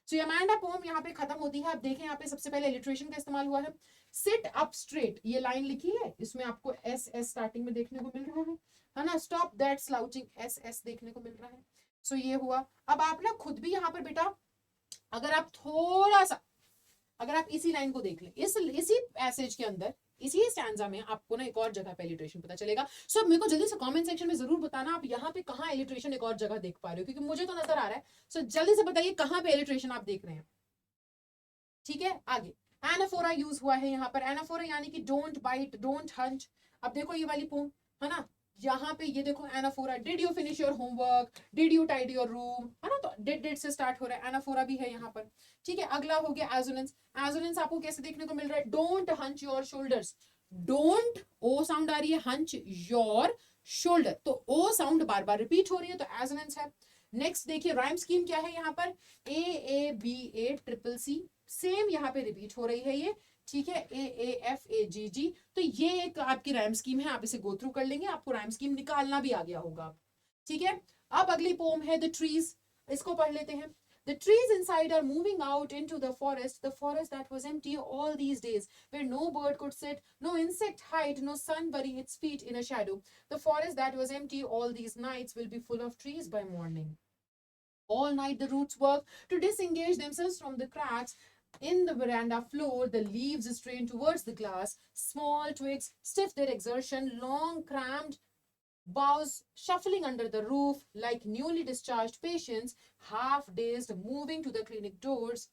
So ये Amanda pome यहाँ पे खत्म होती है। आप देखें यहाँ पे सबसे पहले इलिट्रेशन का इस्तेमाल हुआ है। सिट अप स्ट्रेट, ये लाइन लिखी है, इसमें आपको एस एस स्टार्टिंग में देखने को मिल रहा है ना। Stop that slouching, S S देखने को मिल रहा है। सो ये हुआ। अब आप ना खुद भी यहाँ पर बेटा, अगर आप थोड़ा सा, अगर आप इसी लाइन को देख लें, इसी पैसेज के अंदर, इसी स्टैंजा में आपको ना एक और जगह पे इलिट्रेशन पता चलेगा। सो मेरे को जल्दी से कमेंट सेक्शन में जरूर बताना आप यहाँ पे कहाँ इलिट्रेशन एक और जगह देख पा रहे हो, क्योंकि मुझे तो नजर आ रहा है। सो जल्दी से बताइए कहाँ पे इलिट्रेशन आप देख रहे हैं। ठीक है, आगे एनाफोरा यूज हुआ है यहाँ पर। एनाफोरा यानी कि डोंट बाइट, डोंट हंच। अब देखो ये वाली पोम, है ना, यहाँ पे ये देखो anaphora, did you finish your homework, did you tidy your room, है ना, तो डिड से स्टार्ट हो रहा है, एनाफोरा भी है यहाँ पर। ठीक है, अगला हो गया एजोनेंस। एजोनेंस आपको कैसे देखने को मिल रहा है, don't hunch your shoulders, don't O sound आ रही है, हंच योर शोल्डर, तो ओ साउंड बार बार रिपीट हो रही है, तो एजोनेंस है। नेक्स्ट देखिए राइम स्कीम क्या है यहाँ पर, A B A triple C, same यहाँ पे रिपीट हो रही है ये। ठीक है, ए ए एफ ए जी जी, तो ये एक आपकी राइम स्कीम है, आप इसे गो थ्रू कर लेंगे, आपको राइम स्कीम निकालना भी आ गया होगा। ठीक है, अब अगली पोम है द ट्रीज, इसको पढ़ लेते हैं। The trees inside are moving out into the forest that was empty all these days, where no bird could sit, no insect hide, no sun bury its feet in a shadow. The forest that was empty all these nights will be full of trees by morning. All night the roots work to disengage themselves from the cracks in the veranda floor. The leaves strain towards the glass. Small twigs stiff their exertion. Long cramped boughs shuffling under the roof like newly discharged patients, half dazed, moving to the clinic doors.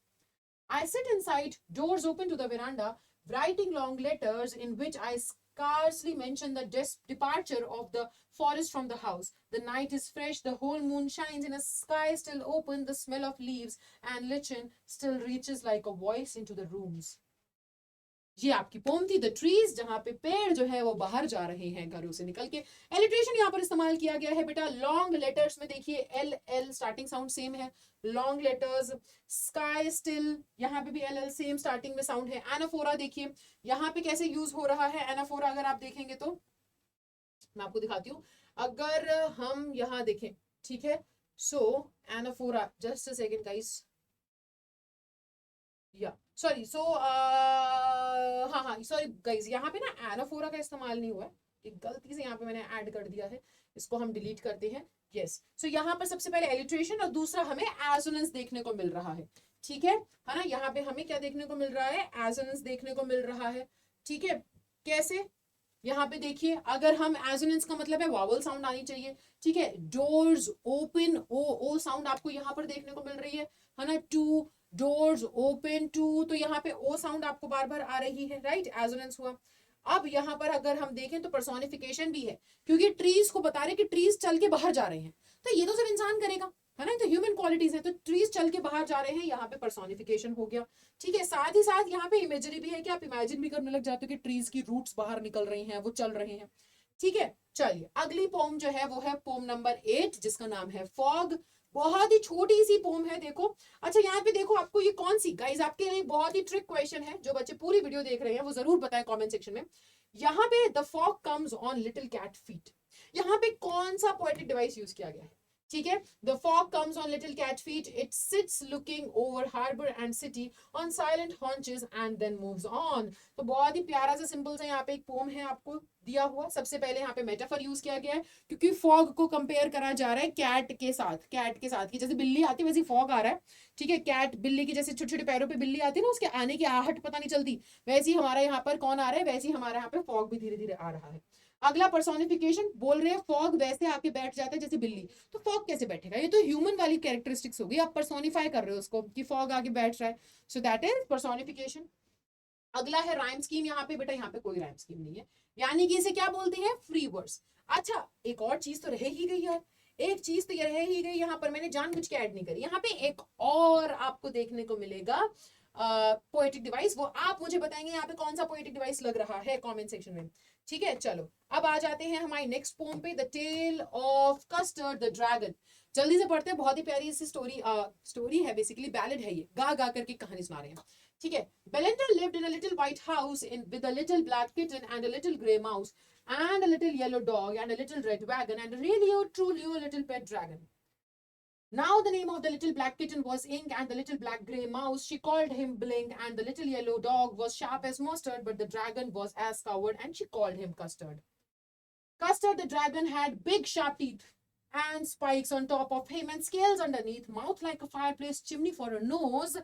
I sit inside, doors open to the veranda, writing long letters in which I scarcely mention the departure of the forest from the house. The night is fresh, the whole moon shines in a sky still open, the smell of leaves and lichen still reaches like a voice into the rooms. ये आपकी pome थी the trees, जहां पे पेड़ जो है वो बाहर जा रहे हैं घरों से निकल के। एलिट्रेशन यहाँ पर इस्तेमाल किया गया है बेटा लॉन्ग लेटर्स में, देखिए L L starting sound same है, लॉन्ग लेटर्स। स्काई स्टिल, यहाँ पे भी एल एल सेम स्टार्टिंग में साउंड है। एनाफोरा देखिए यहाँ पे कैसे यूज हो रहा है, एनाफोरा अगर आप देखेंगे तो मैं आपको दिखाती हूँ, अगर हम यहाँ देखें, ठीक है, so anaphora, just a second guys, या सॉरी, सो हाँ हाँ सॉरी गाइज, यहाँ पे ना एनाफोरा का इस्तेमाल नहीं हुआ है, एक गलती से यहाँ पे मैंने ऐड कर दिया है, इसको हम डिलीट करते हैं। यस, सो यहाँ पर सबसे पहले एलिट्रेशन और दूसरा हमें एजोनेंस देखने को मिल रहा है। ठीक है ना, यहाँ पे हमें क्या देखने को मिल रहा है, एजोनेंस देखने को मिल रहा है। ठीक है, कैसे, यहाँ पे देखिए, अगर हम एजोनेंस का मतलब है वावल साउंड आनी चाहिए। ठीक है, डोर्स ओपन, ओ साउंड आपको यहाँ पर देखने को मिल रही है ना, टू डोर्स ओपन टू, तो यहाँ पे ओ साउंड आपको बार बार आ रही है, राइट, एजोनेंस हुआ। अब यहाँ पर अगर हम देखें तो पर्सोनिफिकेशन भी है, क्योंकि ट्रीज को बता रहे कि ट्रीज चल के बाहर जा रहे हैं, तो ये तो सिर्फ इंसान करेगा, है ना, तो ह्यूमन क्वालिटीज है, तो ट्रीज चल के बाहर जा रहे हैं, यहाँ पे पर्सोनिफिकेशन हो गया। ठीक है, साथ ही साथ यहाँ पे इमेजरी भी है कि आप इमेजिन भी करने लग जाते हो कि ट्रीज की रूट्स बाहर निकल रही हैं, वो चल रहे हैं। ठीक है, चलिए अगली पोम जो है वो है पोम नंबर 8, जिसका नाम है फॉग। बहुत ही छोटी सी पोम है, देखो। अच्छा यहाँ पे देखो, आपको ये कौन सी, गाइस आपके लिए बहुत ही ट्रिक क्वेश्चन है, जो बच्चे पूरी वीडियो देख रहे हैं वो जरूर बताएं कमेंट सेक्शन में। यहाँ पे the fog comes on little cat feet, यहाँ पे कौन सा पोएटिक डिवाइस यूज किया गया है? ठीक है, the fog comes on little cat feet, it sits looking over harbour and city on silent haunches and then moves on. तो बहुत ही प्यारा सा सिंपल सा यहाँ पे एक पोम है आपको दिया हुआ। सबसे पहले यहाँ पे मेटाफर यूज किया गया है, क्योंकि फॉग को कंपेयर करा जा रहा है कैट के साथ, कैट के साथ की जैसे बिल्ली आती है वैसे फॉग आ रहा है। ठीक है, कैट बिल्ली की जैसे छोटे छोटे पैरों पे बिल्ली आती है ना, उसके आने की आहट पता नहीं चलती, वैसे ही हमारे यहाँ पर कौन आ रहा है, वैसे ही हमारे यहाँ पे फॉग भी धीरे धीरे आ रहा है। अगला पर्सोनिफिकेशन, बोल रहे हैं फॉग वैसे आके बैठ जाता है जैसे बिल्ली, तो फॉग कैसे बैठेगा, ये तो ह्यूमन वाली कैरेक्टरिस्टिक्स होगी, आप पर्सोनिफाई कर रहे हो उसको कि फॉग आके बैठ रहा है, सो दैट इज पर्सोनिफिकेशन। अगला है राइम स्कीम, यहाँ पे बेटा यहाँ पे कोई राइम स्कीम नहीं है, यानी कि इसे क्या बोलते हैं, फ्री वर्ड्स। अच्छा एक और चीज तो रह ही गई यार, एक चीज तो ये रह ही गई, यहाँ पर मैंने जानबूझ के ऐड नहीं करी, यहाँ पे एक और आपको देखने को मिलेगा पोएटिक डिवाइस, वो आप मुझे बताएंगे यहाँ पे कौन सा पोएटिक डिवाइस लग रहा है कमेंट सेक्शन में। ठीक है, चलो अब आ जाते हैं हमारी नेक्स्ट पोम पे, the tale of Custard the dragon. जल्दी से पढ़ते हैं, बहुत ही प्यारी सी स्टोरी है, बेसिकली बैलेड है, ये गा गा करके कहानी सुना रहे हैं। ठीक है, Belinda lived in a little white house with a little black kitten and a little grey mouse and a little yellow dog and a little red wagon and really a truly a little pet dragon. Now the name of the little black kitten was Ink and the little black grey mouse, she called him Blink, and the little yellow dog was sharp as mustard, but the dragon was as coward and she called him Custard. Custard the dragon had big sharp teeth and spikes on top of him and scales underneath, mouth like a fireplace chimney for a nose,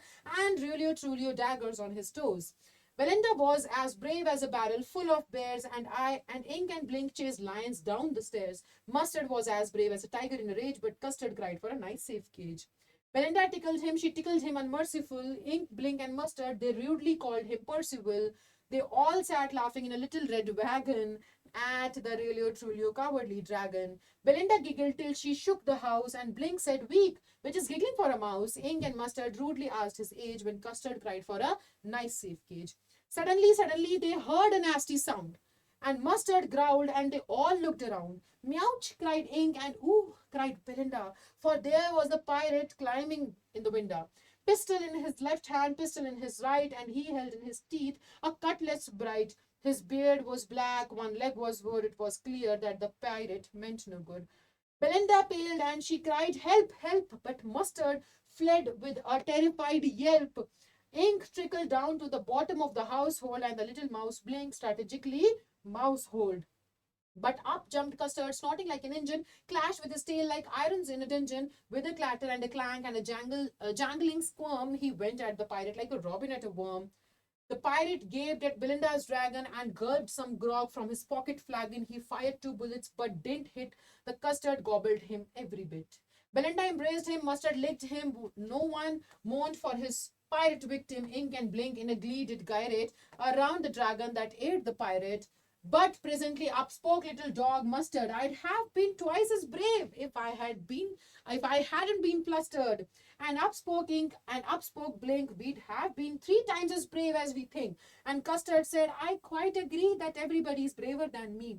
and really truly daggers on his toes. Belinda was as brave as a barrel full of bears, and Ink and Blink chased lions down the stairs. Mustard was as brave as a tiger in a rage, but Custard cried for a nice safe cage. Belinda tickled him, she tickled him unmerciful. Ink, Blink, and Mustard, they rudely called him Percival. They all sat laughing in a little red wagon at the really truly cowardly dragon. Belinda giggled till she shook the house, and Blink said, "Weep, which is giggling for a mouse." Ink and Mustard rudely asked his age, when Custard cried for a nice safe cage. Suddenly, they heard a nasty sound, and Mustard growled, and they all looked around. "Meouch!" cried Ink, and "Ooh!" cried Belinda, for there was the pirate climbing in the window. Pistol in his left hand, pistol in his right, and he held in his teeth a cutlass bright. His beard was black, one leg was wood, it was clear that the pirate meant no good. Belinda paled and she cried, "Help, help!" But Mustard fled with a terrified yelp. Ink trickled down to the bottom of the household, and the little mouse blinked strategically mousehold. But up jumped Custard, snorting like an engine, clashed with his tail like irons in a dungeon. With a clatter and a clank and a jangling squirm, he went at the pirate like a robin at a worm. The pirate gaped at Belinda's dragon and gulped some grog from his pocket flagon. He fired 2 bullets but didn't hit. The Custard gobbled him every bit. Belinda embraced him, Mustard licked him. No one mourned for his pirate victim. Ink and Blink in a glee did gyrate around the dragon that ate the pirate. But presently up spoke little dog Mustard. "I'd have been twice as brave if I hadn't been flustered." And up spoke Ink, and up spoke Blink, "We'd have been 3 times as brave as we think." And Custard said, "I quite agree that everybody's braver than me."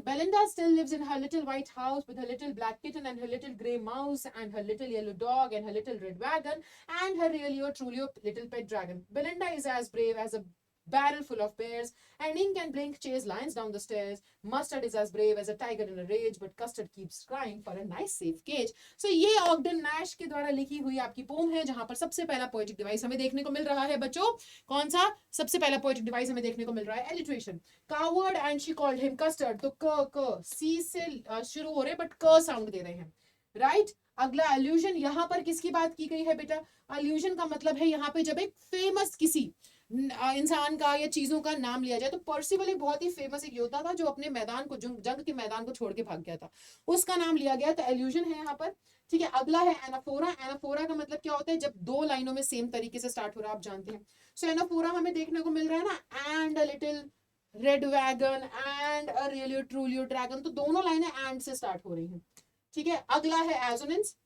Belinda still lives in her little white house with her little black kitten and her little grey mouse and her little yellow dog and her little red wagon and her really or truly little pet dragon. Belinda is as brave as a barrel full of bears, and Ink and Blink chase lions down the stairs. Mustard is as brave as a tiger in a rage, but Custard keeps crying for a nice safe cage. So ये ऑग्डन Nash के द्वारा लिखी हुई आपकी poem है, जहां पर सबसे पहला पोएटिक डिवाइस हमें देखने को मिल रहा है बच्चों। कौन सा सबसे पहला पोएटिक डिवाइस हमें देखने को मिल रहा है, alliteration. Coward and she called him custard, तो क सी से शुरू हो रहे बट क साउंड दे रहे हैं, राइट। अगला अल्यूजन, यहाँ पर किसकी बात की गई है बेटा, अल्यूजन का मतलब है यहाँ पे जब एक फेमस किसी इंसान का या चीजों का नाम लिया जाए, तो पर्सिवल एक बहुत ही फेमस एक योद्धा था जो अपने मैदान को जंग के मैदान को छोड़ के भाग गया था, उसका नाम लिया गया, तो एल्यूजन है यहाँ पर। ठीक है, अगला है एनाफोरा। एनाफोरा का मतलब क्या होता है, जब 2 लाइनों में सेम तरीके से स्टार्ट हो रहा है, आप जानते हैं। सो एनाफोरा हमें देखने को मिल रहा है ना, and a little red wagon and a really truly dragon, तो दोनों लाइनें एंड से स्टार्ट हो रही हैं। ठीक है, अगला है assonance,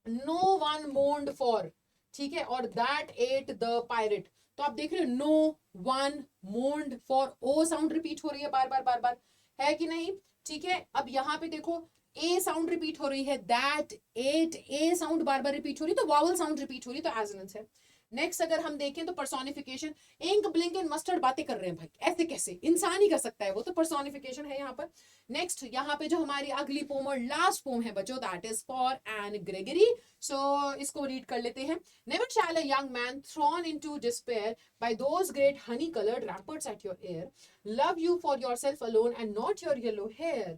no one mourned for, ठीक है, और दैट एट द पायरेट, तो आप देख रहे हो no one mourned for, O sound repeat हो रही है बार बार बार बार, है कि नहीं। ठीक है, अब यहाँ पे देखो ए साउंड रिपीट हो रही है, दैट, एट, ए साउंड बार बार रिपीट हो रही है तो वावल साउंड रिपीट हो रही है तो एजोनेंस है। नेक्स्ट अगर हम देखें तो personification, ink blink and mustard बातें कर रहे हैं भाई, ऐसे कैसे, इंसान ही कर सकता है वो, तो पर्सोनिफिकेशन है यहाँ पर। नेक्स्ट यहाँ पे जो हमारी अगली पोम और लास्ट पोम है बच्चों, that is for Anne Gregory. So इसको रीड कर लेते हैं। Never shall a young man thrown into despair by those great honey colored ramparts at your ear love you for yourself alone and not your yellow hair,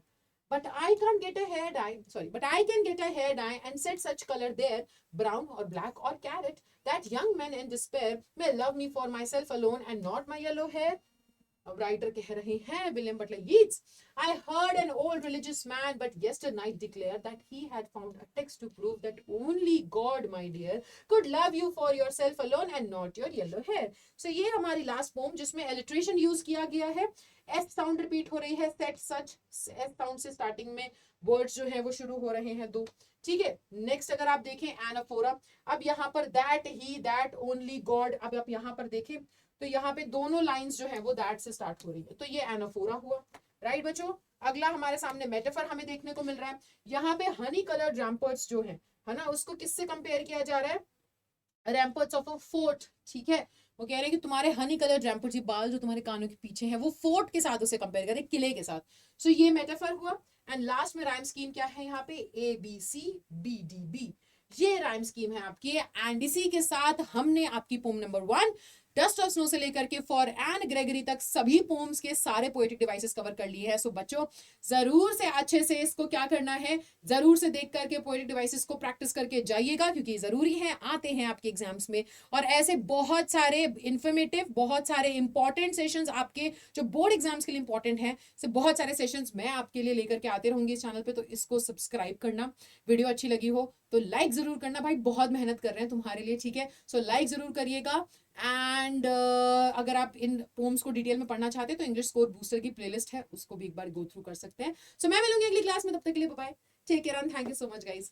but I can't get a hair dye, sorry, but I can get a hair dye and set such color there, brown or black or carrot, that young men in despair may love me for myself alone and not my yellow hair. अब writer कह रहे हैं William Butler Yeats, I heard an old religious man but yesternight declare that he had found a text to prove that only God, my dear, could love you for yourself alone and not your yellow hair. So ये हमारी last pome जिसमें alliteration use किया गया है, S sound repeat हो रही है, set सच, S sound से स्टार्टिंग में वर्ड्स जो है वो शुरू हो रहे हैं दो, ठीक है। नेक्स्ट अगर आप देखें एनाफोरा, अब यहाँ पर that, he, that, only, God, अब आप यहाँ पर देखें तो यहाँ पे दोनों लाइंस जो है वो दैट से स्टार्ट हो रही है, तो ये एनाफोरा हुआ, राइट बच्चों। अगला हमारे सामने मेटाफर हमें देखने को मिल रहा है, यहाँ पे हनी कलर्ड रैम्पर्ट्स जो है ना, उसको किससे कंपेयर किया जा रहा है, रैम्पर्ट्स ऑफ अ फोर्ट, ठीक है। वो कह रहे हैं कि तुम्हारे हनी कलर्ड रैम्पर्ट्स, ये बाल जो तुम्हारे कानों के पीछे हैं वो फोर्ट के साथ उसे कंपेयर करें, किले के साथ। सो ये मेटाफर हुआ। एंड लास्ट में राइम स्कीम क्या है यहाँ पे, A B C B D B, ये राइम स्कीम है आपकी। एंड इसी के साथ हमने आपकी poem number 1 dust of snow से लेकर के फॉर एन ग्रेगरी तक सभी पोम्स के सारे पोएटिक डिवाइसेस कवर कर लिए हैं। सो बच्चों जरूर से अच्छे से इसको क्या करना है, जरूर से देख करके पोएटिक डिवाइसेस को प्रैक्टिस करके जाइएगा, क्योंकि जरूरी है, आते हैं आपके एग्जाम्स में। और ऐसे बहुत सारे इंफॉर्मेटिव, बहुत सारे इंपॉर्टेंट सेशंस आपके जो बोर्ड एग्जाम्स के लिए इंपॉर्टेंट है, से बहुत सारे सेशंस मैं आपके लिए लेकर के आते रहूंगी इस चैनल पे। तो इसको सब्सक्राइब करना, वीडियो अच्छी लगी हो तो लाइक जरूर करना भाई, बहुत मेहनत कर रहे हैं तुम्हारे लिए, ठीक है। सो लाइक जरूर करिएगा। एंड अगर आप इन पोम्स को डिटेल में पढ़ना चाहते हैं तो इंग्लिश स्कोर बूस्टर की प्लेलिस्ट है, उसको भी एक बार गो थ्रू कर सकते हैं। सो मैं मिलूंगी अगली क्लास में, तब तक के लिए bye bye, take care and thank you so much guys.